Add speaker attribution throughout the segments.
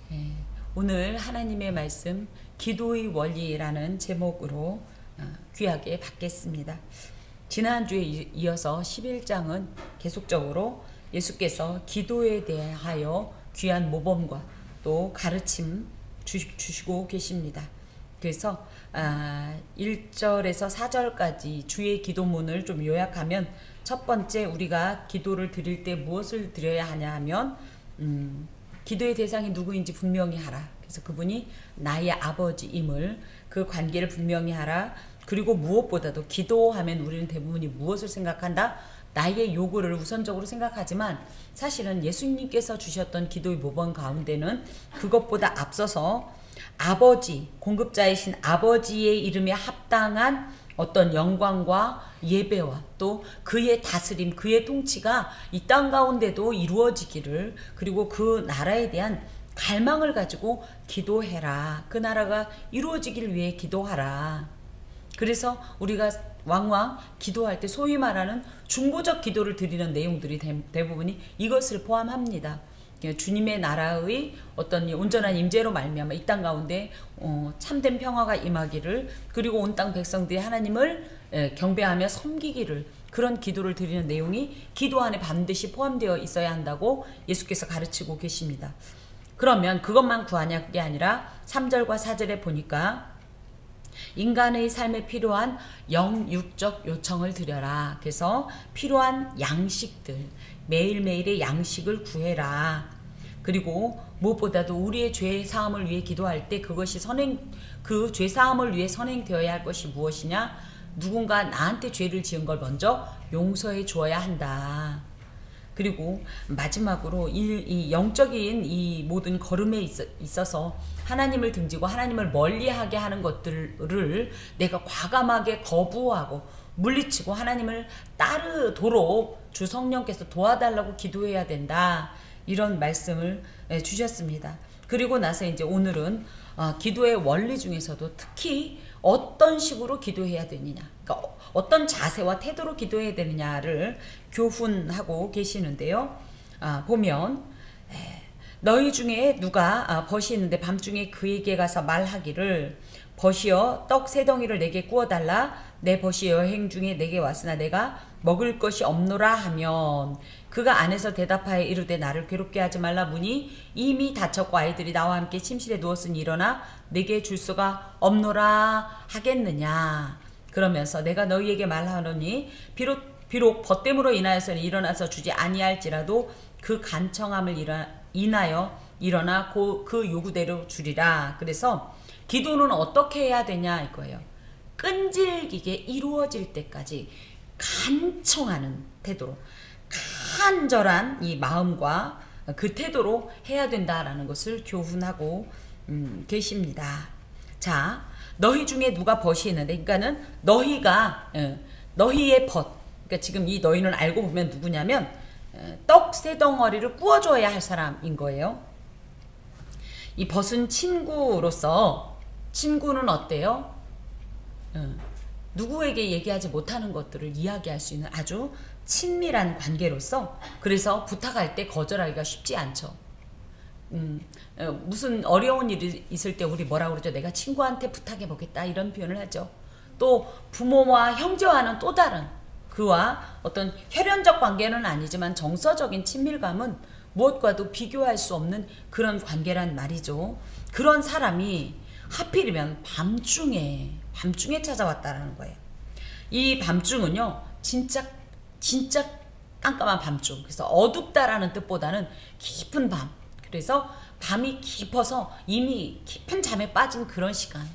Speaker 1: 예, 오늘 하나님의 말씀 기도의 원리라는 제목으로 귀하게 받겠습니다. 지난주에 이어서 11장은 계속적으로 예수께서 기도에 대하여 귀한 모범과 또 가르침 주시고 계십니다. 그래서 1절에서 4절까지 주의 기도문을 좀 요약하면, 첫 번째, 우리가 기도를 드릴 때 무엇을 드려야 하냐 하면 기도의 대상이 누구인지 분명히 하라. 그래서 그분이 나의 아버지임을, 그 관계를 분명히 하라. 그리고 무엇보다도 기도하면 우리는 대부분이 무엇을 생각한다? 나의 요구를 우선적으로 생각하지만 사실은 예수님께서 주셨던 기도의 모범 가운데는 그것보다 앞서서 아버지, 공급자이신 아버지의 이름에 합당한 어떤 영광과 예배와 또 그의 다스림, 그의 통치가 이 땅 가운데도 이루어지기를, 그리고 그 나라에 대한 갈망을 가지고 기도해라. 그 나라가 이루어지기를 위해 기도하라. 그래서 우리가 왕왕 기도할 때 소위 말하는 중보적 기도를 드리는 내용들이 대부분이 이것을 포함합니다. 주님의 나라의 어떤 온전한 임재로 말미암아 이 땅 가운데 참된 평화가 임하기를, 그리고 온 땅 백성들이 하나님을 경배하며 섬기기를, 그런 기도를 드리는 내용이 기도 안에 반드시 포함되어 있어야 한다고 예수께서 가르치고 계십니다. 그러면 그것만 구하냐, 그게 아니라 3절과 4절에 보니까 인간의 삶에 필요한 영육적 요청을 드려라. 그래서 필요한 양식들, 매일매일의 양식을 구해라. 그리고 무엇보다도 우리의 죄 사함을 위해 기도할 때 그것이 그 죄 사함을 위해 선행되어야 할 것이 무엇이냐? 누군가 나한테 죄를 지은 걸 먼저 용서해 주어야 한다. 그리고 마지막으로 이 영적인 이 모든 걸음에 있어서 하나님을 등지고 하나님을 멀리하게 하는 것들을 내가 과감하게 거부하고 물리치고 하나님을 따르도록 주 성령께서 도와달라고 기도해야 된다. 이런 말씀을 주셨습니다. 그리고 나서 이제 오늘은 기도의 원리 중에서도 특히 어떤 식으로 기도해야 되느냐, 그러니까 어떤 자세와 태도로 기도해야 되느냐를 교훈하고 계시는데요. 보면 너희 중에 누가 벗이 있는데 밤중에 그에게 가서 말하기를 벗이여 떡 세 덩이를 내게 구워달라. 내 벗이 여행 중에 내게 왔으나 내가 먹을 것이 없노라 하면 그가 안에서 대답하여 이르되 나를 괴롭게 하지 말라. 문이 이미 닫혔고 아이들이 나와 함께 침실에 누웠으니 일어나 내게 줄 수가 없노라 하겠느냐. 그러면서 내가 너희에게 말하노니 비록 벗됨으로 인하여서는 일어나서 주지 아니할지라도 그 간청함을 인하여 일어나 그 요구대로 주리라. 그래서 기도는 어떻게 해야 되냐 이거예요. 끈질기게 이루어질 때까지 간청하는 태도로, 간절한 이 마음과 그 태도로 해야 된다라는 것을 교훈하고 계십니다. 자, 너희 중에 누가 벗이 있는데, 그러니까는 너희의 벗, 그러니까 지금 이 너희는 알고 보면 누구냐면 떡 세 덩어리를 구워줘야 할 사람인 거예요. 이 벗은 친구로서, 친구는 어때요? 누구에게 얘기하지 못하는 것들을 이야기할 수 있는 아주 친밀한 관계로서, 그래서 부탁할 때 거절하기가 쉽지 않죠. 무슨 어려운 일이 있을 때 우리 뭐라고 그러죠? 내가 친구한테 부탁해 보겠다, 이런 표현을 하죠. 또 부모와 형제와는 또 다른, 그와 어떤 혈연적 관계는 아니지만 정서적인 친밀감은 무엇과도 비교할 수 없는 그런 관계란 말이죠. 그런 사람이 하필이면 밤중에 찾아왔다라는 거예요. 이 밤중은요, 진짜 깜깜한 밤중. 그래서 어둡다라는 뜻보다는 깊은 밤. 그래서 밤이 깊어서 이미 깊은 잠에 빠진 그런 시간.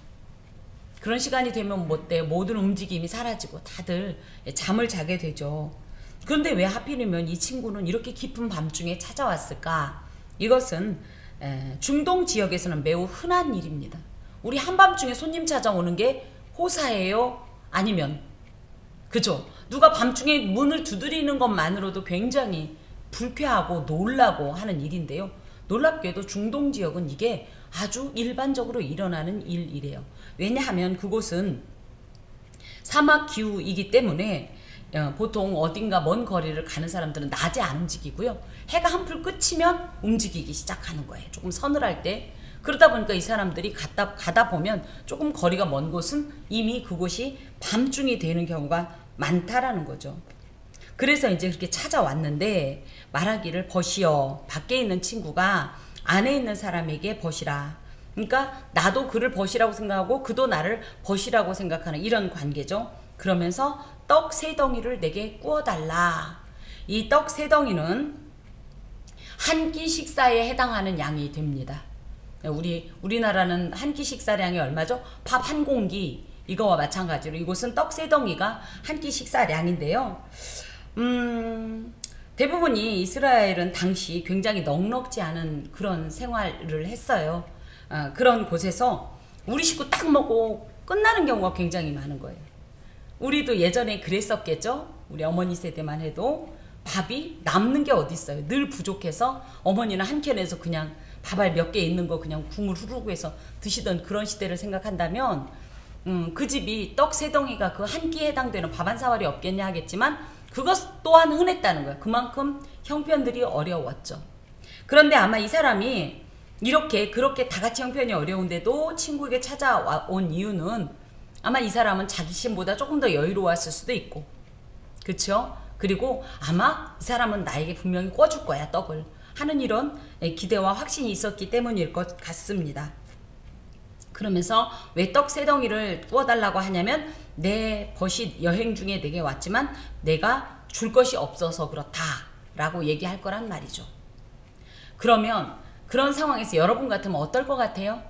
Speaker 1: 그런 시간이 되면 뭐 어때요? 모든 움직임이 사라지고 다들 잠을 자게 되죠. 그런데 왜 하필이면 이 친구는 이렇게 깊은 밤중에 찾아왔을까? 이것은 중동 지역에서는 매우 흔한 일입니다. 우리 한밤중에 손님 찾아오는 게 호사예요? 아니면, 그죠? 누가 밤중에 문을 두드리는 것만으로도 굉장히 불쾌하고 놀라고 하는 일인데요. 놀랍게도 중동 지역은 이게 아주 일반적으로 일어나는 일이래요. 왜냐하면 그곳은 사막 기후이기 때문에 보통 어딘가 먼 거리를 가는 사람들은 낮에 안 움직이고요. 해가 한풀 끝이면 움직이기 시작하는 거예요. 조금 서늘할 때. 그러다 보니까 이 사람들이 가다 보면 조금 거리가 먼 곳은 이미 그곳이 밤중이 되는 경우가 많다라는 거죠. 그래서 이제 그렇게 찾아왔는데 말하기를 벗이여, 밖에 있는 친구가 안에 있는 사람에게 벗이라. 그러니까 나도 그를 벗이라고 생각하고 그도 나를 벗이라고 생각하는 이런 관계죠. 그러면서 떡 세 덩이를 내게 구워달라. 이 떡 세 덩이는 한 끼 식사에 해당하는 양이 됩니다. 우리나라는 한 끼 식사량이 얼마죠? 밥 한 공기, 이거와 마찬가지로 이곳은 떡 세 덩이가 한 끼 식사량인데요. 대부분이 이스라엘은 당시 굉장히 넉넉지 않은 그런 생활을 했어요. 그런 곳에서 우리 식구 딱 먹고 끝나는 경우가 굉장히 많은 거예요. 우리도 예전에 그랬었겠죠. 우리 어머니 세대만 해도 밥이 남는 게 어디 있어요. 늘 부족해서 어머니는 한 켠에서 그냥 밥알 몇 개 있는 거 그냥 국물 후루룩 해서 드시던 그런 시대를 생각한다면 그 집이 떡 세 덩이가 그 한 끼에 해당되는 밥 한 사발이 없겠냐 하겠지만 그것 또한 흔했다는 거예요. 그만큼 형편들이 어려웠죠. 그런데 아마 이 사람이 그렇게 다 같이 형편이 어려운데도 친구에게 찾아온 이유는 아마 이 사람은 자기 신보다 조금 더 여유로웠을 수도 있고, 그쵸? 그리고 아마 이 사람은 나에게 분명히 꿔줄 거야, 떡을 하는 이런 기대와 확신이 있었기 때문일 것 같습니다. 그러면서 왜 떡 세 덩이를 구워달라고 하냐면 내 벗이 여행 중에 내게 왔지만 내가 줄 것이 없어서 그렇다 라고 얘기할 거란 말이죠. 그러면 그런 상황에서 여러분 같으면 어떨 것 같아요?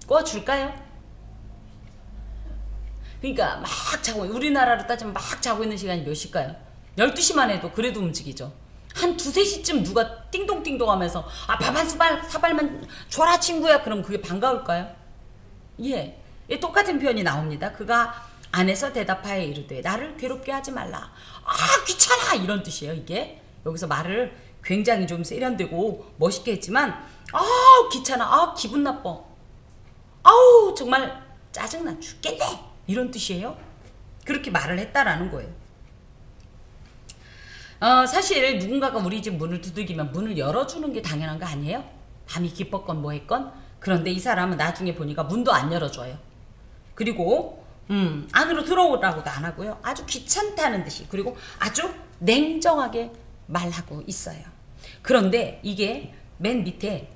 Speaker 1: 구워줄까요? 그러니까 막 자고, 우리나라로 따지면 막 자고 있는 시간이 몇 시일까요? 12시만 해도 그래도 움직이죠. 한 2, 3시쯤 누가 띵동띵동 하면서 밥 한 사발만 줘라 친구야. 그럼 그게 반가울까요? 예, 똑같은 표현이 나옵니다. 그가 안에서 대답하여 이르되 나를 괴롭게 하지 말라. 귀찮아 이런 뜻이에요. 이게 여기서 말을 굉장히 좀 세련되고 멋있게 했지만 귀찮아, 기분 나빠, 정말 짜증나 죽겠네 이런 뜻이에요. 그렇게 말을 했다라는 거예요. 사실 누군가가 우리 집 문을 두들기면 문을 열어주는 게 당연한 거 아니에요? 밤이 깊었건 뭐 했건. 그런데 이 사람은 나중에 보니까 문도 안 열어줘요. 그리고 안으로 들어오라고도 안 하고요. 아주 귀찮다는 듯이, 그리고 아주 냉정하게 말하고 있어요. 그런데 이게 맨 밑에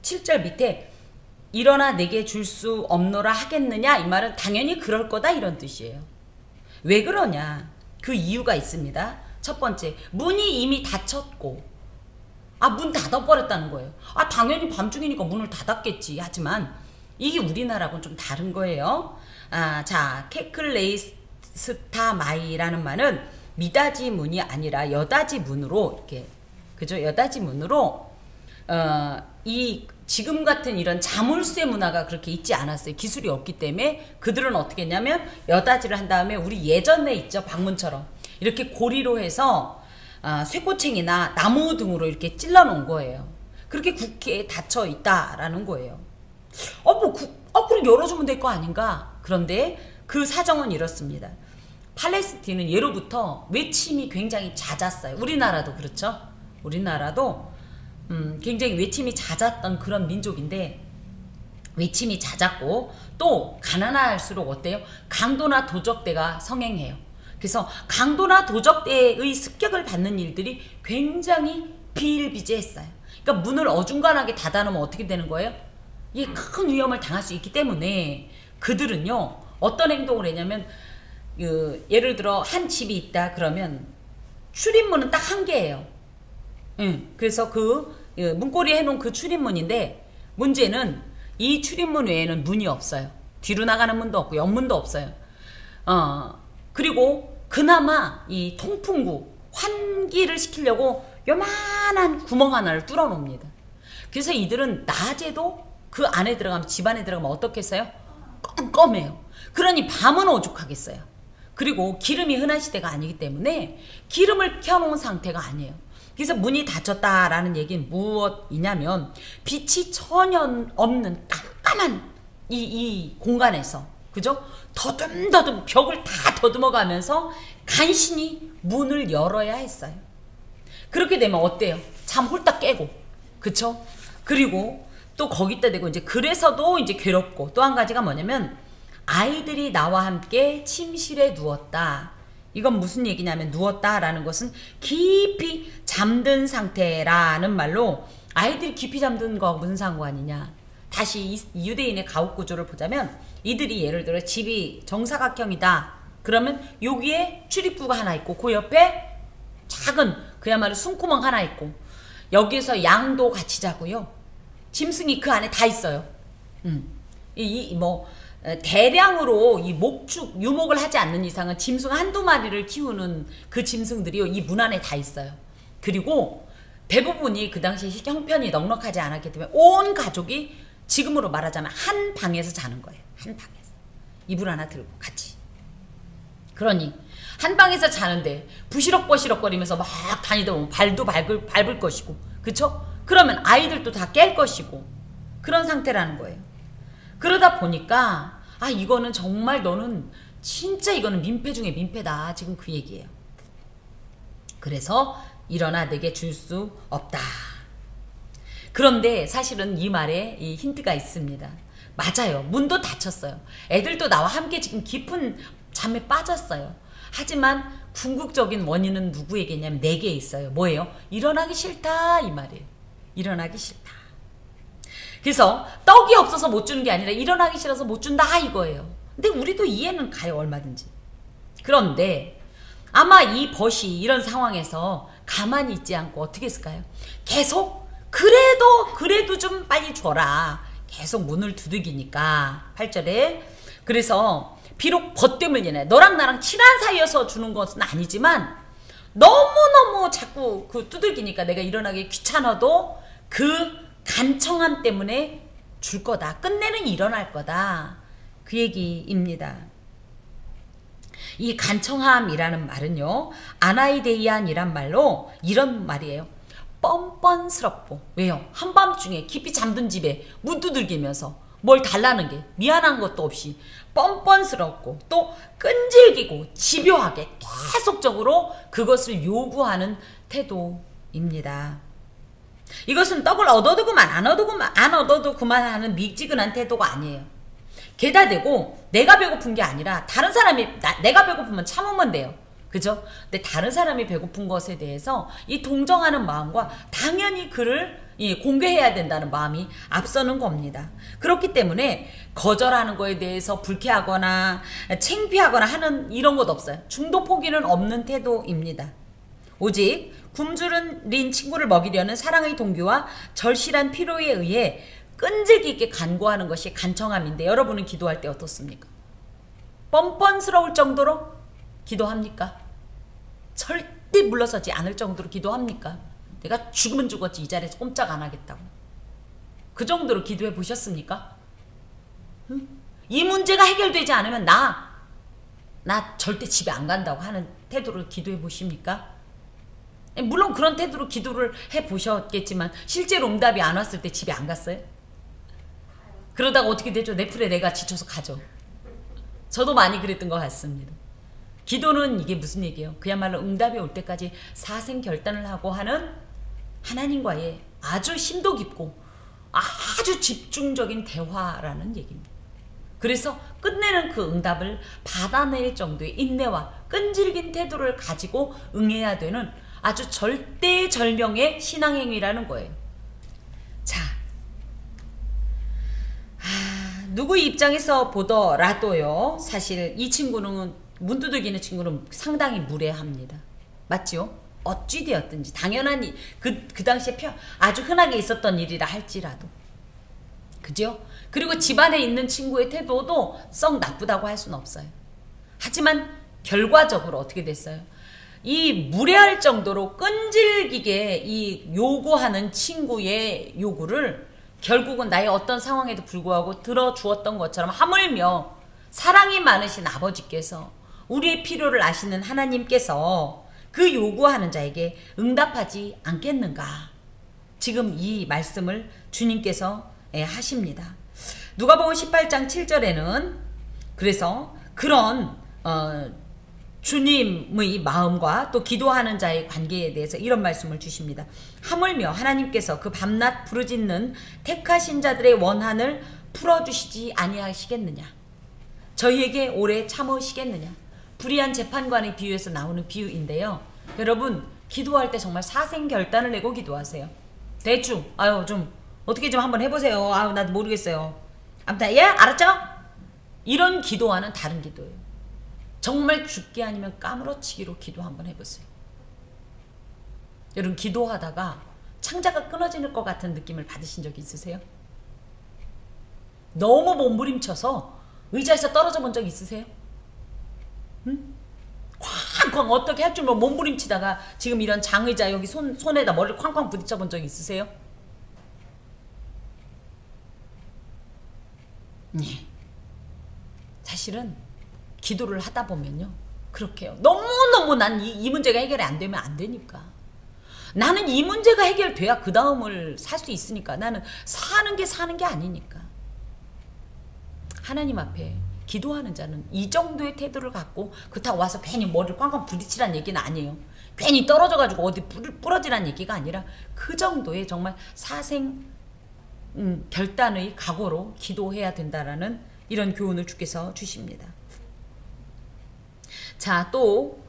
Speaker 1: 7절 밑에 일어나 내게 줄 수 없노라 하겠느냐, 이 말은 당연히 그럴 거다 이런 뜻이에요. 왜 그러냐? 그 이유가 있습니다. 첫 번째, 문이 이미 닫혔고, 문 닫아버렸다는 거예요. 당연히 밤중이니까 문을 닫았겠지. 하지만 이게 우리나라하고는 좀 다른 거예요. 자, 케클레이스타 마이라는 말은 미닫이 문이 아니라 여닫이 문으로, 이렇게, 그죠? 여닫이 문으로, 이 지금 같은 이런 자물쇠 문화가 그렇게 있지 않았어요. 기술이 없기 때문에 그들은 어떻게 했냐면 여닫이를 한 다음에 우리 예전에 있죠, 방문처럼 이렇게 고리로 해서 쇠꼬챙이나 나무 등으로 이렇게 찔러 놓은 거예요. 그렇게 굳게 닫혀 있다라는 거예요. 그럼 열어주면 될 거 아닌가? 그런데 그 사정은 이렇습니다. 팔레스틴은 예로부터 외침이 굉장히 잦았어요. 우리나라도 그렇죠. 우리나라도 굉장히 외침이 잦았던 그런 민족인데, 외침이 잦았고 또 가난할수록 어때요? 강도나 도적대가 성행해요. 그래서 강도나 도적대의 습격을 받는 일들이 굉장히 비일비재했어요. 그러니까 문을 어중간하게 닫아놓으면 어떻게 되는 거예요? 이게 큰 위험을 당할 수 있기 때문에 그들은요 어떤 행동을 했냐면, 예를 들어 한 집이 있다 그러면 출입문은 딱 한 개예요. 그래서 문고리에 해놓은 그 출입문인데, 문제는 이 출입문 외에는 문이 없어요. 뒤로 나가는 문도 없고 옆문도 없어요. 그리고 그나마 이 통풍구 환기를 시키려고 요만한 구멍 하나를 뚫어 놓습니다. 그래서 이들은 낮에도 그 안에 들어가면, 집 안에 들어가면 어떻겠어요? 껌껌해요. 그러니 밤은 오죽하겠어요. 그리고 기름이 흔한 시대가 아니기 때문에 기름을 켜놓은 상태가 아니에요. 그래서 문이 닫혔다라는 얘기는 무엇이냐면, 빛이 전혀 없는 깜깜한 이 공간에서 그죠? 더듬더듬 벽을 다 더듬어 가면서 간신히 문을 열어야 했어요. 그렇게 되면 어때요? 잠 홀딱 깨고, 그쵸? 그리고 또 거기다 대고 이제 그래서도 이제 괴롭고, 또 한 가지가 뭐냐면 아이들이 나와 함께 침실에 누웠다. 이건 무슨 얘기냐면, 누웠다라는 것은 깊이 잠든 상태라는 말로, 아이들이 깊이 잠든 거하고 무슨 상관이냐. 다시 이 유대인의 가옥 구조를 보자면, 이들이 예를 들어 집이 정사각형이다. 그러면 여기에 출입구가 하나 있고, 그 옆에 작은 그야말로 숨구멍 하나 있고, 여기에서 양도 같이 자고요. 짐승이 그 안에 다 있어요. 대량으로 이 목축, 유목을 하지 않는 이상은 짐승 한두 마리를 키우는 그 짐승들이요, 이 문 안에 다 있어요. 그리고 대부분이 그 당시에 형편이 넉넉하지 않았기 때문에 온 가족이 지금으로 말하자면 한 방에서 자는 거예요. 한 방에서. 이불 하나 들고 같이. 그러니 한 방에서 자는데 부시럭버시럭거리면서 막 다니다 보면 발도 밟을 것이고, 그쵸? 그러면 아이들도 다 깰 것이고, 그런 상태라는 거예요. 그러다 보니까 이거는 정말 너는 진짜 이거는 민폐 중에 민폐다. 지금 그 얘기예요. 그래서 일어나 내게 줄 수 없다. 그런데 사실은 이 말에 이 힌트가 있습니다. 맞아요. 문도 닫혔어요. 애들도 나와 함께 지금 깊은 잠에 빠졌어요. 하지만 궁극적인 원인은 누구에게냐면 내게 있어요. 뭐예요? 일어나기 싫다 이 말이에요. 일어나기 싫다. 그래서 떡이 없어서 못 주는 게 아니라 일어나기 싫어서 못 준다 이거예요. 근데 우리도 이해는 가요, 얼마든지. 그런데 아마 이 벗이 이런 상황에서 가만히 있지 않고 어떻게 했을까요? 계속 그래도 좀 빨리 줘라. 계속 문을 두들기니까 8절에 그래서 비록 벗 때문에 너랑 나랑 친한 사이여서 주는 것은 아니지만 너무너무 자꾸 그 두들기니까 내가 일어나기 귀찮아도 그 간청함 때문에 줄 거다. 끝내는 일어날 거다. 그 얘기입니다. 이 간청함이라는 말은요, 아나이데이안이란 말로 이런 말이에요. 뻔뻔스럽고. 왜요? 한밤중에 깊이 잠든 집에 문 두들기면서 뭘 달라는 게 미안한 것도 없이 뻔뻔스럽고 또 끈질기고 집요하게 계속적으로 그것을 요구하는 태도입니다. 이것은 떡을 얻어도 그만 안 얻어도 그만 하는 미지근한 태도가 아니에요. 게다 대고 내가 배고픈 게 아니라 다른 사람이 내가 배고프면 참으면 돼요. 그죠? 근데 다른 사람이 배고픈 것에 대해서 이 동정하는 마음과 당연히 그를 공개해야 된다는 마음이 앞서는 겁니다. 그렇기 때문에 거절하는 거에 대해서 불쾌하거나 창피하거나 하는 이런 것 없어요. 중도 포기는 없는 태도입니다. 오직 굶주린 친구를 먹이려는 사랑의 동기와 절실한 필요에 의해 끈질기 있게 간구하는 것이 간청함인데, 여러분은 기도할 때 어떻습니까? 뻔뻔스러울 정도로 기도합니까? 절대 물러서지 않을 정도로 기도합니까? 내가 죽으면 죽었지 이 자리에서 꼼짝 안 하겠다고. 그 정도로 기도해 보셨습니까? 응? 이 문제가 해결되지 않으면 나 절대 집에 안 간다고 하는 태도로 기도해 보십니까? 물론 그런 태도로 기도를 해 보셨겠지만 실제로 응답이 안 왔을 때 집에 안 갔어요? 그러다가 어떻게 되죠? 내 풀에 내가 지쳐서 가죠. 저도 많이 그랬던 것 같습니다. 기도는 이게 무슨 얘기예요? 그야말로 응답이 올 때까지 사생결단을 하고 하는 하나님과의 아주 심도 깊고 아주 집중적인 대화라는 얘기입니다. 그래서 끝내는 그 응답을 받아낼 정도의 인내와 끈질긴 태도를 가지고 응해야 되는 아주 절대절명의 신앙행위라는 거예요. 자, 누구 입장에서 보더라도요, 사실 이 친구는, 문 두들기는 친구는 상당히 무례합니다. 맞지요? 어찌 되었든지 당연한 그 당시에 아주 흔하게 있었던 일이라 할지라도, 그죠? 그리고 집안에 있는 친구의 태도도 썩 나쁘다고 할 수는 없어요. 하지만 결과적으로 어떻게 됐어요? 이 무례할 정도로 끈질기게 이 요구하는 친구의 요구를 결국은 나의 어떤 상황에도 불구하고 들어주었던 것처럼, 하물며 사랑이 많으신 아버지께서, 우리의 필요를 아시는 하나님께서 그 요구하는 자에게 응답하지 않겠는가. 지금 이 말씀을 주님께서 하십니다. 누가복음 18장 7절에는 그래서 그런 주님의 마음과 또 기도하는 자의 관계에 대해서 이런 말씀을 주십니다. 하물며 하나님께서 그 밤낮 부르짖는 택하신 자들의 원한을 풀어주시지 아니하시겠느냐. 저희에게 오래 참으시겠느냐. 불의한 재판관의 비유에서 나오는 비유인데요. 여러분 기도할 때 정말 사생결단을 내고 기도하세요. 대충 아유 좀 어떻게 좀 한번 해보세요. 아유 나도 모르겠어요. 아무튼 예 알았죠? 이런 기도와는 다른 기도예요. 정말 죽기 아니면 까무러치기로 기도 한번 해보세요. 여러분 기도하다가 창자가 끊어지는 것 같은 느낌을 받으신 적이 있으세요? 너무 몸부림쳐서 의자에서 떨어져 본 적 있으세요? 응? 쾅쾅 어떻게 할 줄 모르고 몸부림치다가 지금 이런 장의자 여기 손에다 머리를 쾅쾅 부딪혀 본 적 있으세요? 네. 사실은 기도를 하다 보면요 그렇게요. 너무너무 난 이 문제가 해결이 안 되면 안 되니까. 나는 이 문제가 해결돼야 그 다음을 살 수 있으니까. 나는 사는 게 아니니까. 하나님 앞에 기도하는 자는 이 정도의 태도를 갖고 그렇다고 와서 괜히 머리를 꽝꽝 부딪히란 얘기는 아니에요. 괜히 떨어져가지고 어디 부러지란 얘기가 아니라 그 정도의 정말 사생 결단의 각오로 기도해야 된다라는 이런 교훈을 주께서 주십니다. 자, 또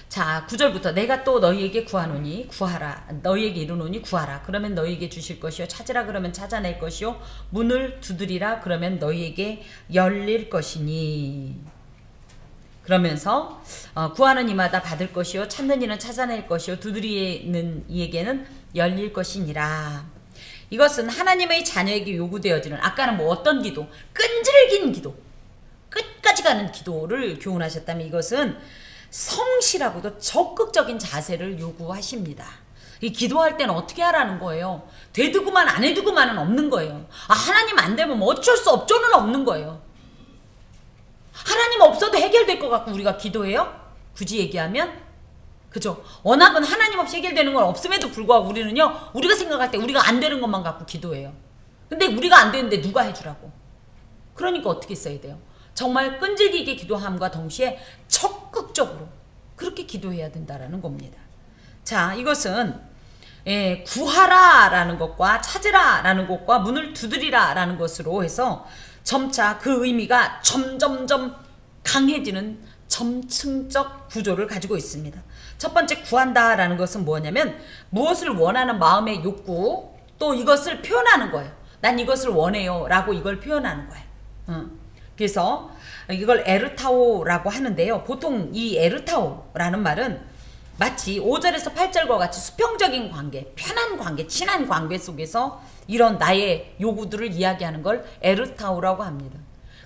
Speaker 1: 9절부터 내가 또 너희에게 구하노니 구하라. 너희에게 이르노니 구하라. 그러면 너희에게 주실 것이요. 찾으라 그러면 찾아낼 것이요. 문을 두드리라 그러면 너희에게 열릴 것이니. 그러면서 구하는 이마다 받을 것이요. 찾는 이는 찾아낼 것이요. 두드리는 이에게는 열릴 것이니라. 이것은 하나님의 자녀에게 요구되어지는 아까는 뭐 어떤 기도? 끈질긴 기도. 끝까지 가는 기도를 교훈하셨다면 이것은 성실하고도 적극적인 자세를 요구하십니다. 이 기도할 때는 어떻게 하라는 거예요? 되두고만 안 해두고만은 없는 거예요. 하나님 안 되면 뭐 어쩔 수 없죠는 없는 거예요. 하나님 없어도 해결될 것 같고 우리가 기도해요? 굳이 얘기하면 그죠? 워낙은 하나님 없이 해결되는 건 없음에도 불구하고 우리는요 우리가 생각할 때 우리가 안 되는 것만 갖고 기도해요. 근데 우리가 안 되는데 누가 해주라고. 그러니까 어떻게 써야 돼요? 정말 끈질기게 기도함과 동시에 적극적으로 그렇게 기도해야 된다라는 겁니다. 자, 이것은 구하라라는 것과 찾으라라는 것과 문을 두드리라라는 것으로 해서 점차 그 의미가 점점점 강해지는 점층적 구조를 가지고 있습니다. 첫 번째 구한다라는 것은 뭐냐면 무엇을 원하는 마음의 욕구 또 이것을 표현하는 거예요. 난 이것을 원해요 라고 이걸 표현하는 거예요. 그래서 이걸 에르타오라고 하는데요. 보통 이 에르타오라는 말은 마치 5절에서 8절과 같이 수평적인 관계, 편한 관계, 친한 관계 속에서 이런 나의 요구들을 이야기하는 걸 에르타오라고 합니다.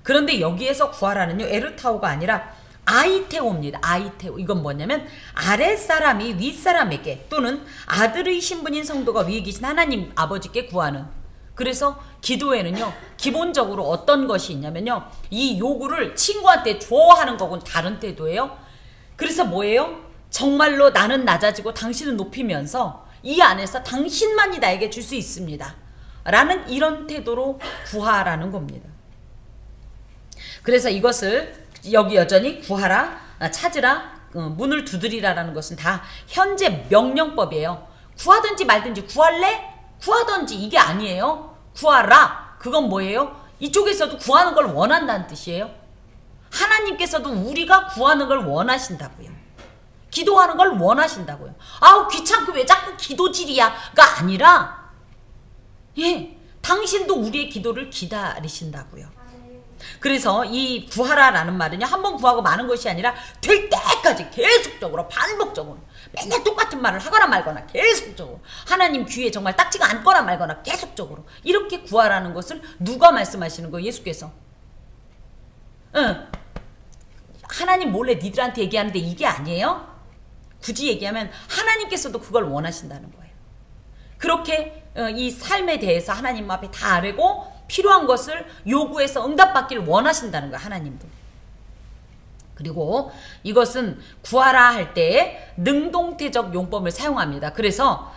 Speaker 1: 그런데 여기에서 구하라는요. 에르타오가 아니라 아이테오입니다. 아이테오. 이건 뭐냐면 아랫사람이 윗사람에게 또는 아들의 신분인 성도가 위에 계신 하나님 아버지께 구하는. 그래서 기도에는요 기본적으로 어떤 것이 있냐면요 이 요구를 친구한테 좋아하는 거고는 다른 태도예요. 그래서 뭐예요? 정말로 나는 낮아지고 당신은 높이면서 이 안에서 당신만이 나에게 줄 수 있습니다 라는 이런 태도로 구하라는 겁니다. 그래서 이것을 여기 여전히 구하라, 찾으라, 문을 두드리라라는 것은 다 현재 명령법이에요. 구하든지 말든지 구할래? 구하든지 이게 아니에요. 구하라. 그건 뭐예요? 이쪽에서도 구하는 걸 원한다는 뜻이에요. 하나님께서도 우리가 구하는 걸 원하신다고요. 기도하는 걸 원하신다고요. 아우 귀찮고 왜 자꾸 기도질이야가 아니라 당신도 우리의 기도를 기다리신다고요. 그래서 이 구하라라는 말은요 한번 구하고 마는 것이 아니라 될 때까지 계속적으로 반복적으로 맨날 똑같은 말을 하거나 말거나 계속적으로 하나님 귀에 정말 딱지가 않거나 말거나 계속적으로 이렇게 구하라는 것을 누가 말씀하시는 거예요? 예수께서. 하나님 몰래 니들한테 얘기하는데 이게 아니에요? 굳이 얘기하면 하나님께서도 그걸 원하신다는 거예요. 그렇게 이 삶에 대해서 하나님 앞에 다 아뢰고 필요한 것을 요구해서 응답받기를 원하신다는 거예요. 하나님도. 그리고 이것은 구하라 할 때 능동태적 용법을 사용합니다. 그래서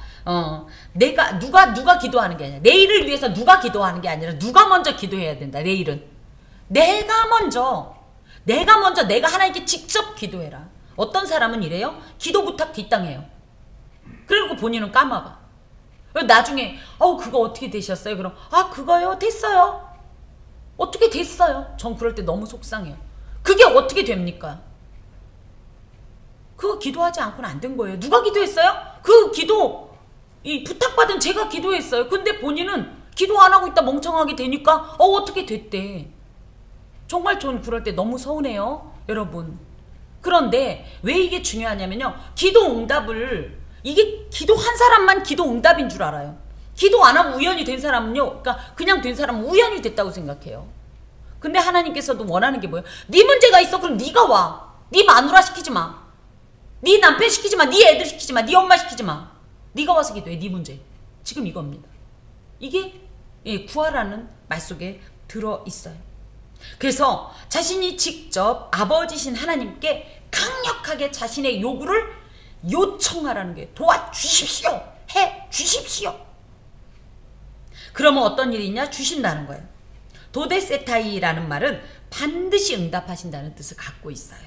Speaker 1: 누가 기도하는 게 아니라 내일을 위해서 누가 기도하는 게 아니라 누가 먼저 기도해야 된다. 내일은 내가 먼저 내가 먼저 내가 하나님께 직접 기도해라. 어떤 사람은 이래요. 기도 부탁 뒷땅해요. 그리고 본인은 까마봐. 나중에 그거 어떻게 되셨어요? 그럼 그거요? 됐어요. 어떻게 됐어요? 전 그럴 때 너무 속상해요. 그게 어떻게 됩니까? 그거 기도하지 않고는 안 된 거예요. 누가 기도했어요? 그 기도 부탁받은 제가 기도했어요. 근데 본인은 기도 안 하고 있다 멍청하게 되니까 어떻게 됐대. 정말 전 그럴 때 너무 서운해요. 여러분. 그런데 왜 이게 중요하냐면요. 기도 응답을 이게 기도한 사람만 기도 응답인 줄 알아요. 기도 안 하고 우연히 된 사람은요. 그러니까 그냥 된 사람은 우연히 됐다고 생각해요. 근데 하나님께서도 원하는 게 뭐예요? 네 문제가 있어. 그럼 네가 와. 네 마누라 시키지 마. 네 남편 시키지 마. 네 애들 시키지 마. 네 엄마 시키지 마. 네가 와서 기도해. 네 문제. 지금 이겁니다. 이게 구하라는 말 속에 들어있어요. 그래서 자신이 직접 아버지신 하나님께 강력하게 자신의 요구를 요청하라는 게 도와주십시오. 해 주십시오. 그러면 어떤 일이 있냐? 주신다는 거예요. 도데세타이라는 말은 반드시 응답하신다는 뜻을 갖고 있어요.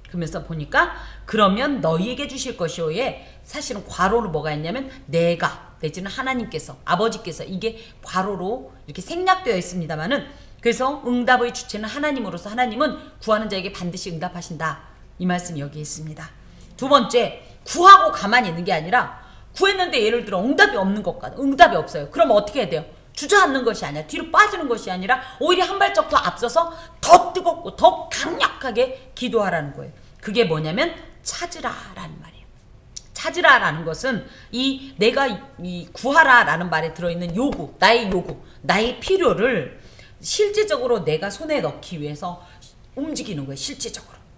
Speaker 1: 그러면서 보니까 그러면 너희에게 주실 것이오에 사실은 괄호로 뭐가 있냐면 내가 내지는 하나님께서 아버지께서 이게 괄호로 이렇게 생략되어 있습니다만은 그래서 응답의 주체는 하나님으로서 하나님은 구하는 자에게 반드시 응답하신다. 이 말씀이 여기 있습니다. 두 번째, 구하고 가만히 있는 게 아니라 구했는데 예를 들어 응답이 없는 것 같아. 응답이 없어요. 그럼 어떻게 해야 돼요? 주저앉는 것이 아니라 뒤로 빠지는 것이 아니라 오히려 한 발짝 더 앞서서 더 뜨겁고 더 강력하게 기도하라는 거예요. 그게 뭐냐면 찾으라라는 말이에요. 찾으라라는 것은 내가 구하라라는 말에 들어있는 요구, 나의 필요를 실제적으로 내가 손에 넣기 위해서 움직이는 거예요.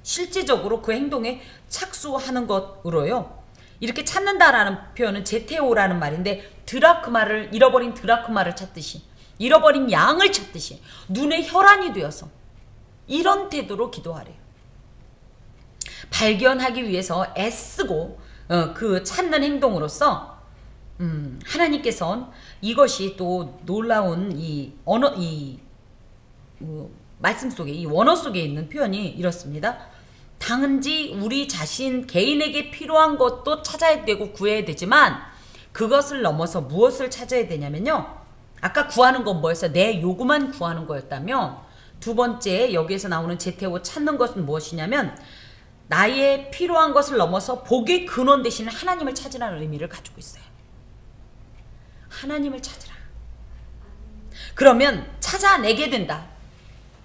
Speaker 1: 실제적으로 그 행동에 착수하는 것으로요. 이렇게 찾는다라는 표현은 제테오라는 말인데 잃어버린 드라크마를 찾듯이 잃어버린 양을 찾듯이 눈의 혈안이 되어서 이런 태도로 기도하래요. 발견하기 위해서 애쓰고 그 찾는 행동으로서 하나님께서는 이것이 또 놀라운 말씀 속에 이 원어 속에 있는 표현이 이렇습니다. 단지 우리 자신 개인에게 필요한 것도 찾아야 되고 구해야 되지만 그것을 넘어서 무엇을 찾아야 되냐면요. 아까 구하는 건 뭐였어요? 내 요구만 구하는 거였다면 두 번째 여기에서 나오는 제테오 찾는 것은 무엇이냐면 나의 필요한 것을 넘어서 복의 근원 대신 하나님을 찾으라는 의미를 가지고 있어요. 하나님을 찾으라. 그러면 찾아내게 된다.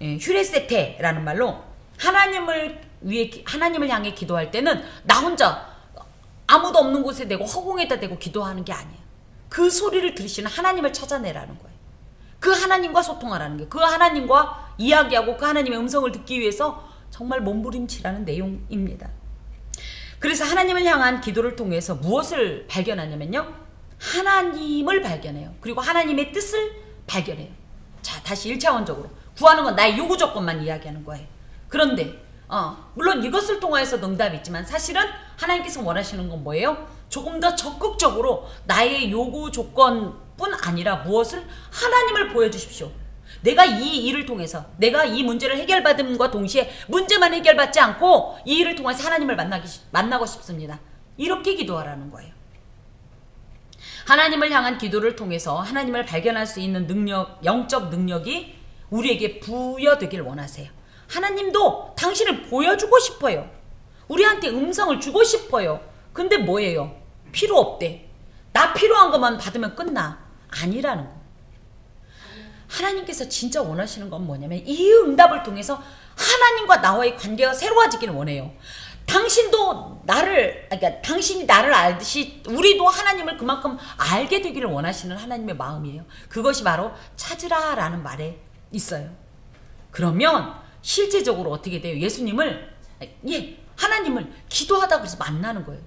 Speaker 1: 휴레세테라는 말로 하나님을 향해 기도할 때는 나 혼자 아무도 없는 곳에 대고 허공에다 대고 기도하는 게 아니에요. 그 소리를 들으시는 하나님을 찾아내라는 거예요. 그 하나님과 소통하라는 게 그 하나님과 이야기하고 그 하나님의 음성을 듣기 위해서 정말 몸부림치라는 내용입니다. 그래서 하나님을 향한 기도를 통해서 무엇을 발견하냐면요. 하나님을 발견해요. 그리고 하나님의 뜻을 발견해요. 자, 다시 1차원적으로 구하는 건 나의 요구 조건만 이야기하는 거예요. 그런데 물론 이것을 통하여서 응답이 있지만 사실은 하나님께서 원하시는 건 뭐예요? 조금 더 적극적으로 나의 요구 조건뿐 아니라 무엇을 하나님을 보여주십시오. 내가 이 일을 통해서 내가 이 문제를 해결받음과 동시에 문제만 해결받지 않고 이 일을 통해서 하나님을 만나고 싶습니다. 이렇게 기도하라는 거예요. 하나님을 향한 기도를 통해서 하나님을 발견할 수 있는 능력, 영적 능력이 우리에게 부여되길 원하세요. 하나님도 당신을 보여주고 싶어요. 우리한테 음성을 주고 싶어요. 근데 뭐예요? 필요 없대. 나 필요한 것만 받으면 끝나. 아니라는 거. 하나님께서 진짜 원하시는 건 뭐냐면 이 응답을 통해서 하나님과 나와의 관계가 새로워지기를 원해요. 당신이 나를 알듯이 우리도 하나님을 그만큼 알게 되기를 원하시는 하나님의 마음이에요. 그것이 바로 찾으라라는 말에 있어요. 그러면 실제적으로 어떻게 돼요? 하나님을 기도하다 그래서 만나는 거예요.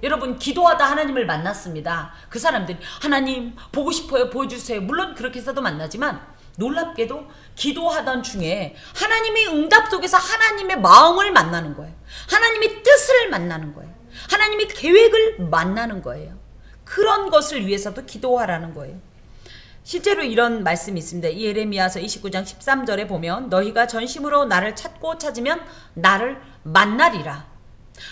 Speaker 1: 여러분 기도하다 하나님을 만났습니다. 그 사람들이 하나님 보고 싶어요. 보여주세요. 물론 그렇게 해서도 만나지만 놀랍게도 기도하던 중에 하나님의 응답 속에서 하나님의 마음을 만나는 거예요. 하나님의 뜻을 만나는 거예요. 하나님의 계획을 만나는 거예요. 그런 것을 위해서도 기도하라는 거예요. 실제로 이런 말씀이 있습니다. 예레미야서 29장 13절에 보면 너희가 전심으로 나를 찾고 찾으면 나를 만나리라.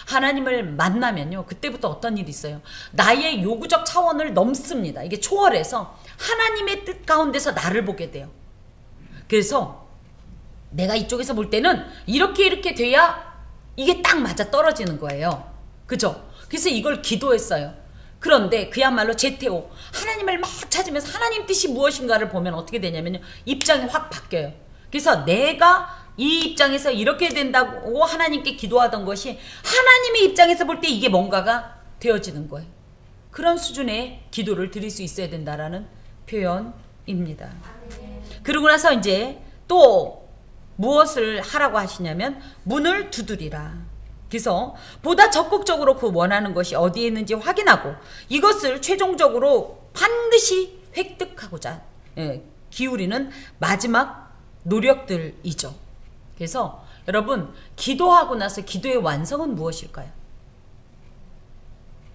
Speaker 1: 하나님을 만나면요, 그때부터 어떤 일이 있어요? 나의 요구적 차원을 넘습니다. 이게 초월해서 하나님의 뜻 가운데서 나를 보게 돼요. 그래서 내가 이쪽에서 볼 때는 이렇게 돼야 이게 딱 맞아 떨어지는 거예요. 그죠? 그래서 이걸 기도했어요. 그런데 그야말로 제테오, 하나님을 막 찾으면서 하나님 뜻이 무엇인가를 보면 어떻게 되냐면요, 입장이 확 바뀌어요. 그래서 내가 이 입장에서 이렇게 된다고 하나님께 기도하던 것이 하나님의 입장에서 볼 때 이게 뭔가가 되어지는 거예요. 그런 수준의 기도를 드릴 수 있어야 된다라는 표현입니다. 그러고 나서 이제 또 무엇을 하라고 하시냐면 문을 두드리라. 그래서 보다 적극적으로 그 원하는 것이 어디에 있는지 확인하고 이것을 최종적으로 반드시 획득하고자 기울이는 마지막 노력들이죠. 그래서 여러분, 기도하고 나서 기도의 완성은 무엇일까요?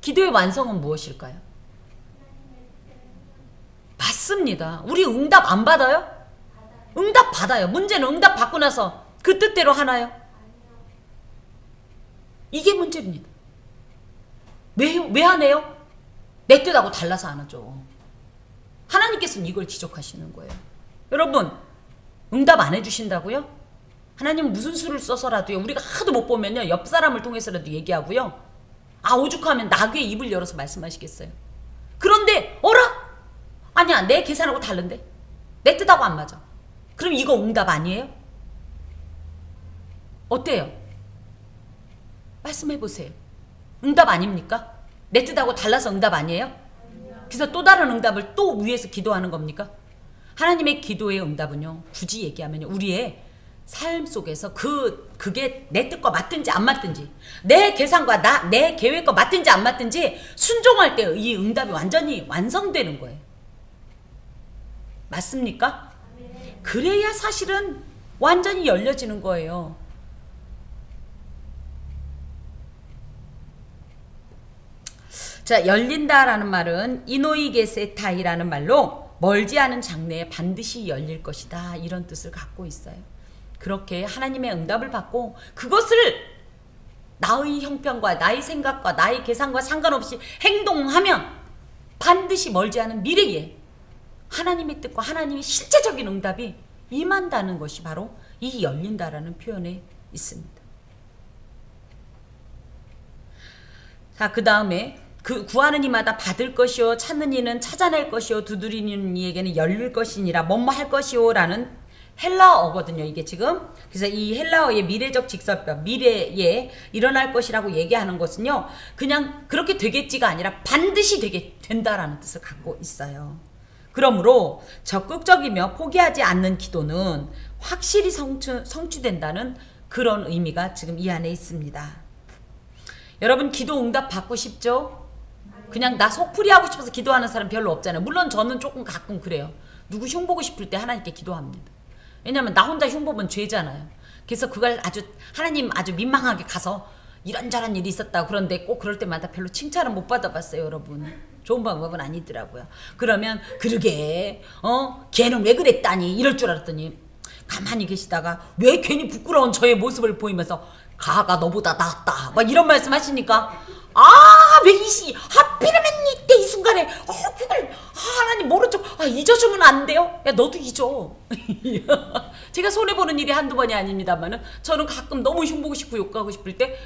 Speaker 1: 기도의 완성은 무엇일까요? 맞습니다. 우리 응답 안 받아요? 응답 받아요. 문제는 응답 받고 나서 그 뜻대로 하나요? 이게 문제입니다. 왜 안 해요? 내 뜻하고 달라서 안 하죠. 하나님께서는 이걸 지적하시는 거예요. 여러분, 응답 안 해주신다고요? 하나님 무슨 수를 써서라도요, 우리가 하도 못 보면요, 옆 사람을 통해서라도 얘기하고요, 오죽하면 나귀의 입을 열어서 말씀하시겠어요. 그런데 어라? 아니야, 내 계산하고 다른데? 내 뜻하고 안 맞아. 그럼 이거 응답 아니에요? 어때요? 말씀해보세요. 응답 아닙니까? 내 뜻하고 달라서 응답 아니에요? 그래서 또 다른 응답을 또 위에서 기도하는 겁니까? 하나님의 기도의 응답은요, 굳이 얘기하면요, 우리의 삶 속에서 그게 내 뜻과 맞든지 안 맞든지, 내 계산과 내 계획과 맞든지 안 맞든지 순종할 때 이 응답이 완전히 완성되는 거예요. 맞습니까? 그래야 사실은 완전히 열려지는 거예요. 자, 열린다라는 말은 이노이게세타이라는 말로 멀지 않은 장래에 반드시 열릴 것이다, 이런 뜻을 갖고 있어요. 그렇게 하나님의 응답을 받고 그것을 나의 형편과 나의 생각과 나의 계산과 상관없이 행동하면 반드시 멀지 않은 미래에 하나님의 뜻과 하나님의 실제적인 응답이 임한다는 것이 바로 이 열린다라는 표현에 있습니다. 자, 그 다음에 그 구하는 이마다 받을 것이요, 찾는 이는 찾아낼 것이요, 두드리는 이에게는 열릴 것이니라, 뭐뭐 할 것이요 라는 헬라어거든요, 이게 지금. 그래서 이 헬라어의 미래적 직설법, 미래에 일어날 것이라고 얘기하는 것은요, 그냥 그렇게 되겠지가 아니라 반드시 된다라는 뜻을 갖고 있어요. 그러므로 적극적이며 포기하지 않는 기도는 확실히 성취된다는 그런 의미가 지금 이 안에 있습니다. 여러분, 기도 응답 받고 싶죠? 그냥 나 속풀이 하고 싶어서 기도하는 사람 별로 없잖아요. 물론 저는 조금 가끔 그래요. 누구 흉보고 싶을 때 하나님께 기도합니다. 왜냐면 나 혼자 흉보면 죄잖아요. 그래서 그걸 하나님 아주 민망하게 가서 이런저런 일이 있었다, 그런데 꼭 그럴 때마다 별로 칭찬을 못 받아봤어요, 여러분. 좋은 방법은 아니더라고요. 그러면 그러게 걔는 왜 그랬다니 이럴 줄 알았더니 가만히 계시다가 왜 괜히 부끄러운 저의 모습을 보이면서 가가 너보다 낫다 막 이런 말씀 하시니까, 왜 하필이면 이때 이 순간에 그걸 하나님 모른 척 잊어주면 안 돼요? 야, 너도 잊어. 제가 손해보는 일이 한두 번이 아닙니다만은 저는 가끔 너무 흉보고 싶고 욕하고 싶을 때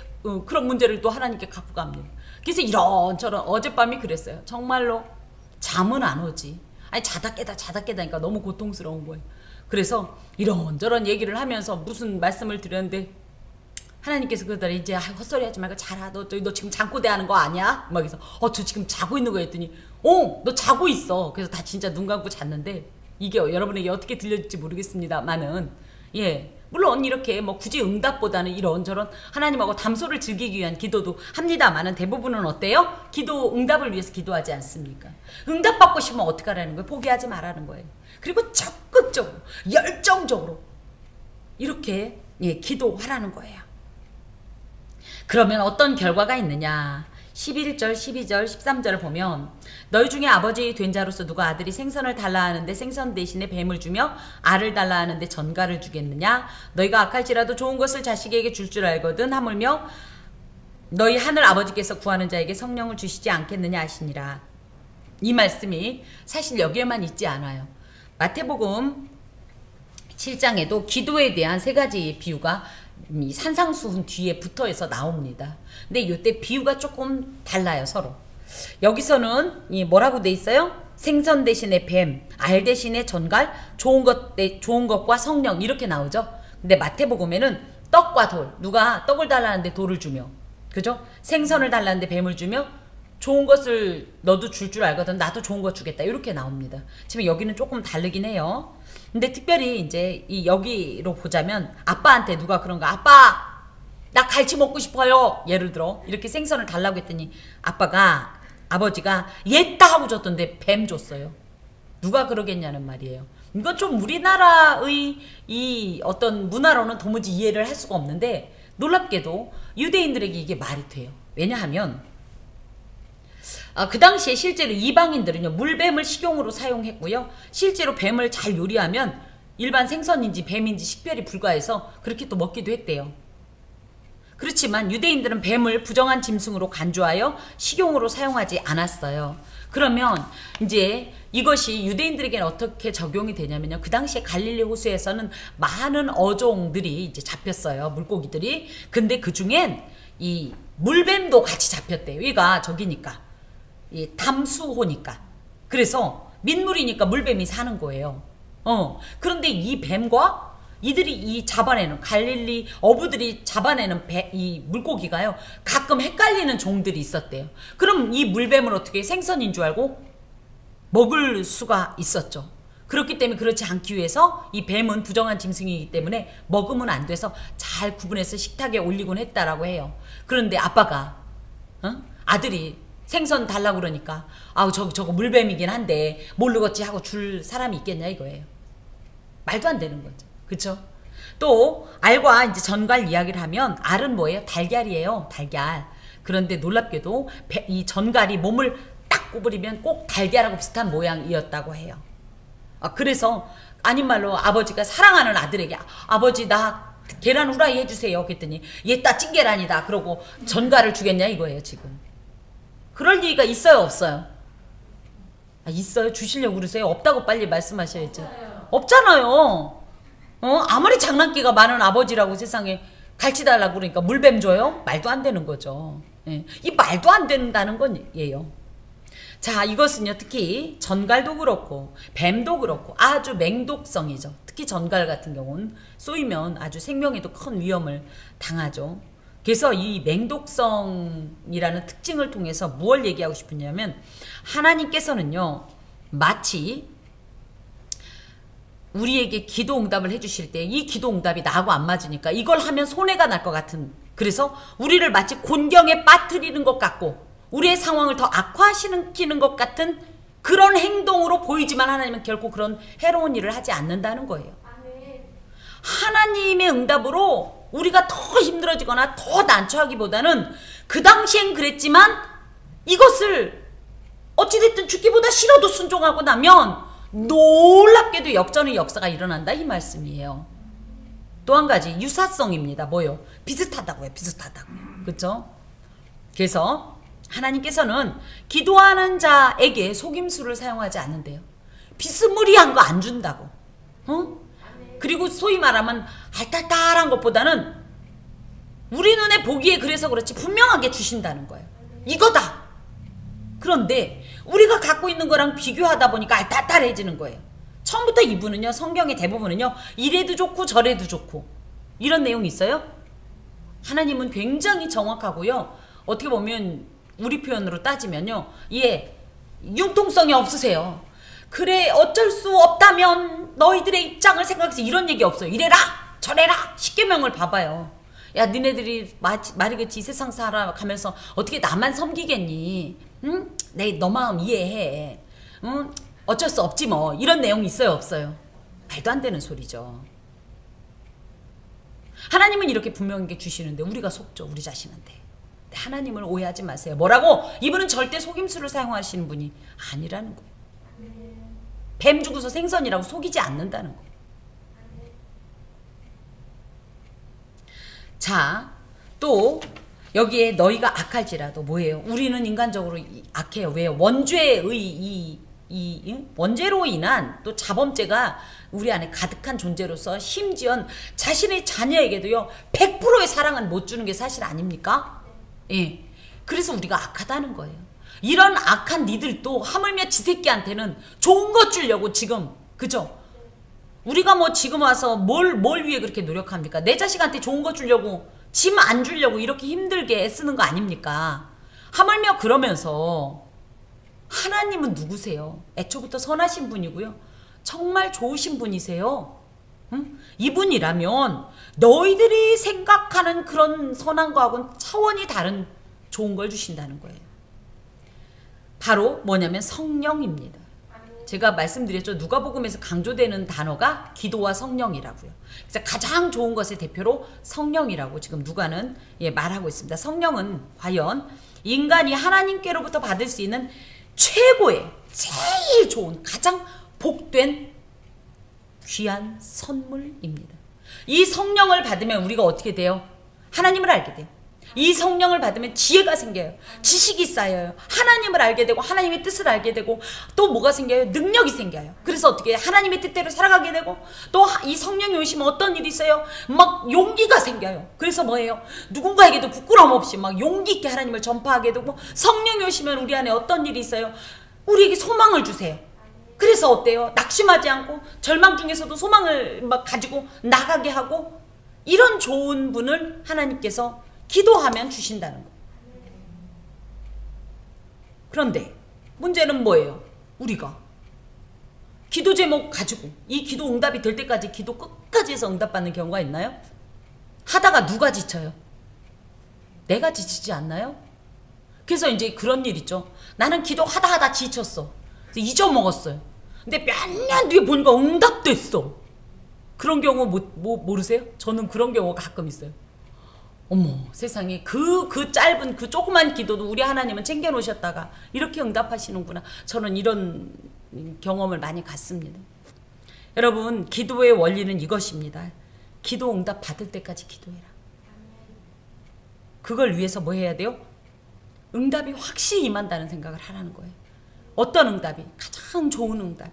Speaker 1: 그런 문제를 또 하나님께 갖고 갑니다. 그래서 이런저런, 어젯밤이 그랬어요. 정말로 잠은 안 오지. 자다 깨다니까 너무 고통스러운 거예요. 그래서 이런저런 얘기를 하면서 무슨 말씀을 드렸는데 하나님께서 그러더니 이제 헛소리 하지 말고 자라. 너 지금 잠꼬대 하는 거 아니야? 막 그래서 저 지금 자고 있는 거 했더니 너 자고 있어. 그래서 다 진짜 눈 감고 잤는데 이게 여러분에게 어떻게 들려질지 모르겠습니다만은, 물론 이렇게 뭐 굳이 응답보다는 이런저런 하나님하고 담소를 즐기기 위한 기도도 합니다만은 대부분은 어때요? 기도 응답을 위해서 기도하지 않습니까? 응답 받고 싶으면 어떻게 하라는 거예요? 포기하지 말라는 거예요. 그리고 적극적으로 열정적으로 이렇게 기도하라는 거예요. 그러면 어떤 결과가 있느냐? 11절, 12절, 13절을 보면 너희 중에 아버지 된 자로서 누가 아들이 생선을 달라 하는데 생선 대신에 뱀을 주며 알을 달라 하는데 전갈을 주겠느냐? 너희가 악할지라도 좋은 것을 자식에게 줄 줄 알거든 하물며 너희 하늘 아버지께서 구하는 자에게 성령을 주시지 않겠느냐 하시니라. 이 말씀이 사실 여기에만 있지 않아요. 마태복음 7장에도 기도에 대한 세 가지 비유가 이 산상수훈 뒤에 붙어서 나옵니다. 근데 이때 비유가 조금 달라요, 서로. 여기서는 이 뭐라고 돼 있어요? 생선 대신에 뱀, 알 대신에 전갈, 좋은 것과 성령 이렇게 나오죠. 근데 마태복음에는 떡과 돌, 누가 떡을 달라는데 돌을 주며, 그죠? 생선을 달라는데 뱀을 주며 좋은 것을 너도 줄 알거든, 나도 좋은 거 주겠다, 이렇게 나옵니다. 지금 여기는 조금 다르긴 해요. 근데 특별히 이제 이 여기로 보자면 아빠한테 누가 그런가, 아빠 나 갈치 먹고 싶어요, 예를 들어 이렇게 생선을 달라고 했더니 아버지가 옛다 하고 줬던데 뱀 줬어요. 누가 그러겠냐는 말이에요. 이건 좀 우리나라의 이 어떤 문화로는 도무지 이해를 할 수가 없는데 놀랍게도 유대인들에게 이게 말이 돼요. 왜냐하면 그 당시에 실제로 이방인들은요, 물뱀을 식용으로 사용했고요. 실제로 뱀을 잘 요리하면 일반 생선인지 뱀인지 식별이 불가해서 그렇게 또 먹기도 했대요. 그렇지만 유대인들은 뱀을 부정한 짐승으로 간주하여 식용으로 사용하지 않았어요. 그러면 이제 이것이 유대인들에게는 어떻게 적용이 되냐면요. 그 당시에 갈릴리 호수에서는 많은 어종들이 이제 잡혔어요. 물고기들이. 근데 그 중엔 이 물뱀도 같이 잡혔대요. 얘가 저기니까. 이 담수호니까. 그래서 민물이니까 물뱀이 사는 거예요. 그런데 이 뱀과 이들이 이 잡아내는 갈릴리 어부들이 잡아내는 이 물고기가요, 가끔 헷갈리는 종들이 있었대요. 그럼 이 물뱀을 어떻게 생선인 줄 알고 먹을 수가 있었죠. 그렇기 때문에 그렇지 않기 위해서 이 뱀은 부정한 짐승이기 때문에 먹으면 안 돼서 잘 구분해서 식탁에 올리곤 했다라고 해요. 그런데 아빠가 아들이 생선 달라고 그러니까 아우 저거 물뱀이긴 한데 모르겠지 하고 줄 사람이 있겠냐 이거예요. 말도 안 되는 거죠. 그쵸? 또 알과 이제 전갈 이야기를 하면 알은 뭐예요? 달걀이에요. 달걀. 그런데 놀랍게도 이 전갈이 몸을 딱 구부리면 꼭 달걀하고 비슷한 모양이었다고 해요. 그래서 아닌 말로 아버지가 사랑하는 아들에게 아버지 나 계란 후라이 해주세요. 그랬더니 얘 따 찐계란이다. 그러고 전갈을 주겠냐 이거예요 지금. 그럴 리가 있어요 없어요? 있어요? 주시려고 그러세요? 없다고 빨리 말씀하셔야죠. 없잖아요. 아무리 장난기가 많은 아버지라고 세상에 갈치 달라고 그러니까 물뱀 줘요? 말도 안 되는 거죠. 예. 이 말도 안 된다는 건 예요. 자, 이것은요 특히 전갈도 그렇고 뱀도 그렇고 아주 맹독성이죠. 특히 전갈 같은 경우는 쏘이면 아주 생명에도 큰 위험을 당하죠. 그래서 이 맹독성이라는 특징을 통해서 무엇을 얘기하고 싶으냐면 하나님께서는요 마치 우리에게 기도 응답을 해주실 때 이 기도 응답이 나하고 안 맞으니까 이걸 하면 손해가 날 것 같은, 그래서 우리를 마치 곤경에 빠뜨리는 것 같고 우리의 상황을 더 악화시키는 것 같은 그런 행동으로 보이지만 하나님은 결코 그런 해로운 일을 하지 않는다는 거예요. 하나님의 응답으로 우리가 더 힘들어지거나 더 난처하기보다는 그 당시엔 그랬지만 이것을 어찌됐든 죽기보다 싫어도 순종하고 나면 놀랍게도 역전의 역사가 일어난다 이 말씀이에요. 또 한 가지 유사성입니다. 뭐요? 비슷하다고요. 비슷하다고요. 그렇죠? 그래서 하나님께서는 기도하는 자에게 속임수를 사용하지 않는데요. 비스무리한 거 안 준다고. 그리고 소위 말하면 알딸딸한 것보다는 우리 눈에 보기에 그래서 그렇지 분명하게 주신다는 거예요. 이거다. 그런데 우리가 갖고 있는 거랑 비교하다 보니까 알딸딸해지는 거예요. 처음부터 이분은요, 성경의 대부분은요, 이래도 좋고 저래도 좋고 이런 내용이 있어요. 하나님은 굉장히 정확하고요. 어떻게 보면 우리 표현으로 따지면요, 융통성이 없으세요. 그래 어쩔 수 없다면 너희들의 입장을 생각해서 이런 얘기 없어요. 이래라 저래라. 십계명을 봐봐요. 야 니네들이 말이겠지 이 세상 살아가면서 어떻게 나만 섬기겠니? 응? 너 마음 이해해. 응? 어쩔 수 없지 뭐. 이런 내용이 있어요 없어요? 말도 안 되는 소리죠. 하나님은 이렇게 분명하게 주시는데 우리가 속죠. 우리 자신한테. 하나님을 오해하지 마세요. 뭐라고? 이분은 절대 속임수를 사용하시는 분이 아니라는 거예요. 뱀 죽어서 생선이라고 속이지 않는다는 거예요. 자, 또 여기에 너희가 악할지라도 뭐예요? 우리는 인간적으로 악해요. 왜요? 원죄의 원죄로 인한 또 자범죄가 우리 안에 가득한 존재로서 심지어 자신의 자녀에게도요 100%의 사랑은 못 주는 게 사실 아닙니까? 예. 그래서 우리가 악하다는 거예요. 이런 악한 니들도 하물며 지 새끼한테는 좋은 것 주려고 지금, 그죠? 우리가 뭐 지금 와서 뭘 위해 그렇게 노력합니까? 내 자식한테 좋은 거 주려고, 짐 안 주려고 이렇게 힘들게 애쓰는 거 아닙니까? 하물며 그러면서 하나님은 누구세요? 애초부터 선하신 분이고요. 정말 좋으신 분이세요. 응? 이분이라면 너희들이 생각하는 그런 선한 거하고는 차원이 다른 좋은 걸 주신다는 거예요. 바로 뭐냐면 성령입니다. 제가 말씀드렸죠. 누가복음에서 강조되는 단어가 기도와 성령이라고요. 그래서 가장 좋은 것의 대표로 성령이라고 지금 누가는 말하고 있습니다. 성령은 과연 인간이 하나님께로부터 받을 수 있는 최고의 제일 좋은 가장 복된 귀한 선물입니다. 이 성령을 받으면 우리가 어떻게 돼요? 하나님을 알게 돼요. 이 성령을 받으면 지혜가 생겨요. 지식이 쌓여요. 하나님을 알게 되고 하나님의 뜻을 알게 되고 또 뭐가 생겨요? 능력이 생겨요. 그래서 어떻게 해요? 하나님의 뜻대로 살아가게 되고 또 이 성령이 오시면 어떤 일이 있어요? 막 용기가 생겨요. 그래서 뭐예요? 누군가에게도 부끄러움 없이 막 용기 있게 하나님을 전파하게 되고 성령이 오시면 우리 안에 어떤 일이 있어요? 우리에게 소망을 주세요. 그래서 어때요? 낙심하지 않고 절망 중에서도 소망을 막 가지고 나가게 하고 이런 좋은 분을 하나님께서 기도하면 주신다는 거예요. 그런데 문제는 뭐예요? 우리가 기도 제목 가지고 이 기도 응답이 될 때까지 기도 끝까지 해서 응답받는 경우가 있나요? 하다가 누가 지쳐요? 내가 지치지 않나요? 그래서 이제 그런 일 있죠. 나는 기도하다 지쳤어. 잊어먹었어요. 근데 몇 년 뒤에 보니까 응답됐어. 그런 경우 모르세요? 저는 그런 경우가 가끔 있어요. 어머 세상에 그 짧은 그 조그만 기도도 우리 하나님은 챙겨놓으셨다가 이렇게 응답하시는구나. 저는 이런 경험을 많이 갖습니다. 여러분 기도의 원리는 이것입니다. 기도 응답 받을 때까지 기도해라. 그걸 위해서 뭐 해야 돼요? 응답이 확실히 임한다는 생각을 하라는 거예요. 어떤 응답이? 가장 좋은 응답,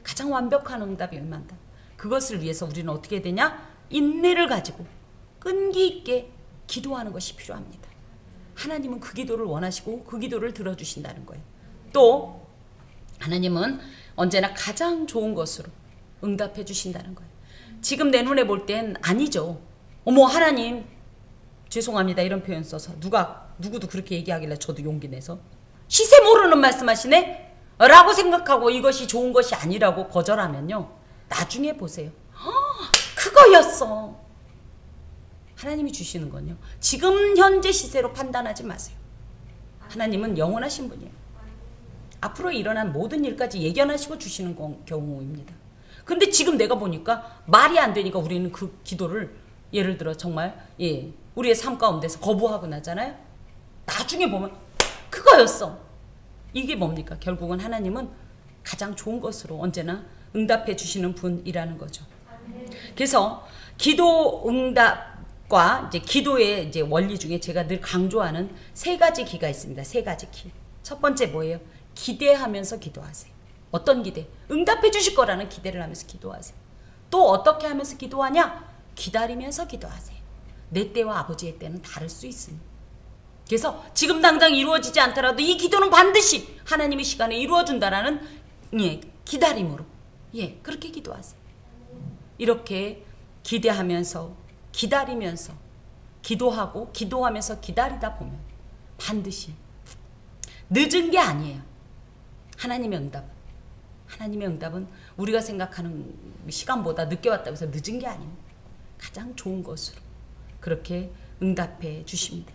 Speaker 1: 가장 완벽한 응답이 임한다. 그것을 위해서 우리는 어떻게 해야 되냐? 인내를 가지고 끈기 있게 기도하는 것이 필요합니다. 하나님은 그 기도를 원하시고 그 기도를 들어주신다는 거예요. 또 하나님은 언제나 가장 좋은 것으로 응답해 주신다는 거예요. 지금 내 눈에 볼 땐 아니죠. 어머 하나님 죄송합니다 이런 표현 써서 누구도 그렇게 얘기하길래 저도 용기 내서 시세 모르는 말씀하시네? 라고 생각하고 이것이 좋은 것이 아니라고 거절하면요. 나중에 보세요. 그거였어. 하나님이 주시는 건요. 지금 현재 시세로 판단하지 마세요. 하나님은 영원하신 분이에요. 앞으로 일어난 모든 일까지 예견하시고 주시는 경우입니다. 근데 지금 내가 보니까 말이 안 되니까 우리는 그 기도를 예를 들어 정말 우리의 삶 가운데서 거부하고 나잖아요. 나중에 보면 그거였어. 이게 뭡니까? 결국은 하나님은 가장 좋은 것으로 언제나 응답해 주시는 분이라는 거죠. 그래서 기도 응답과 이제 기도의 이제 원리 중에 제가 늘 강조하는 세 가지 기가 있습니다. 세 가지 기. 첫 번째 뭐예요? 기대하면서 기도하세요. 어떤 기대? 응답해 주실 거라는 기대를 하면서 기도하세요. 또 어떻게 하면서 기도하냐? 기다리면서 기도하세요. 내 때와 아버지의 때는 다를 수 있습니다. 그래서 지금 당장 이루어지지 않더라도 이 기도는 반드시 하나님의 시간에 이루어준다라는 기다림으로 그렇게 기도하세요. 이렇게 기대하면서 기다리면서 기도하고 기도하면서 기다리다 보면 반드시 늦은 게 아니에요. 하나님의 응답은 우리가 생각하는 시간보다 늦게 왔다고 해서 늦은 게 아닙니다. 가장 좋은 것으로 그렇게 응답해 주십니다.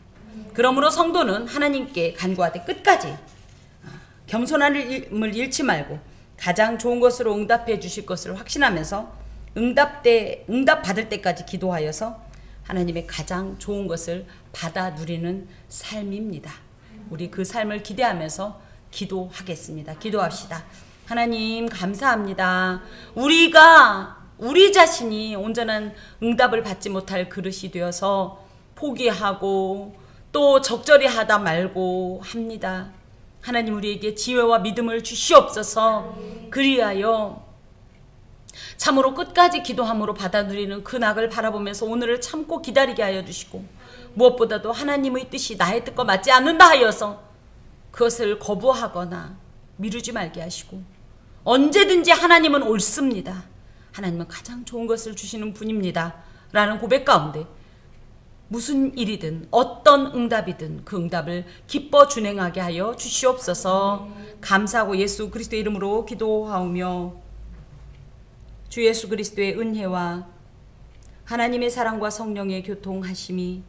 Speaker 1: 그러므로 성도는 하나님께 간구하되 끝까지 겸손함을 잃지 말고 가장 좋은 것으로 응답해 주실 것을 확신하면서 응답 받을 때까지 기도하여서 하나님의 가장 좋은 것을 받아 누리는 삶입니다. 우리 그 삶을 기대하면서 기도하겠습니다. 기도합시다. 하나님 감사합니다. 우리 자신이 온전한 응답을 받지 못할 그릇이 되어서 포기하고 또 적절히 하다 말고 합니다. 하나님 우리에게 지혜와 믿음을 주시옵소서. 그리하여 참으로 끝까지 기도함으로 받아들이는 그 낙을 바라보면서 오늘을 참고 기다리게 하여 주시고, 무엇보다도 하나님의 뜻이 나의 뜻과 맞지 않는다 하여서 그것을 거부하거나 미루지 말게 하시고, 언제든지 하나님은 옳습니다. 하나님은 가장 좋은 것을 주시는 분입니다 라는 고백 가운데 무슨 일이든 어떤 응답이든 그 응답을 기뻐 준행하게 하여 주시옵소서. 감사하고 예수 그리스도의 이름으로 기도하오며, 주 예수 그리스도의 은혜와 하나님의 사랑과 성령의 교통하심이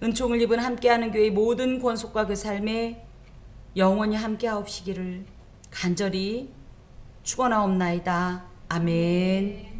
Speaker 1: 은총을 입은 함께하는 교회의 모든 권속과 그 삶에 영원히 함께하옵시기를 간절히 축원하옵나이다. 아멘.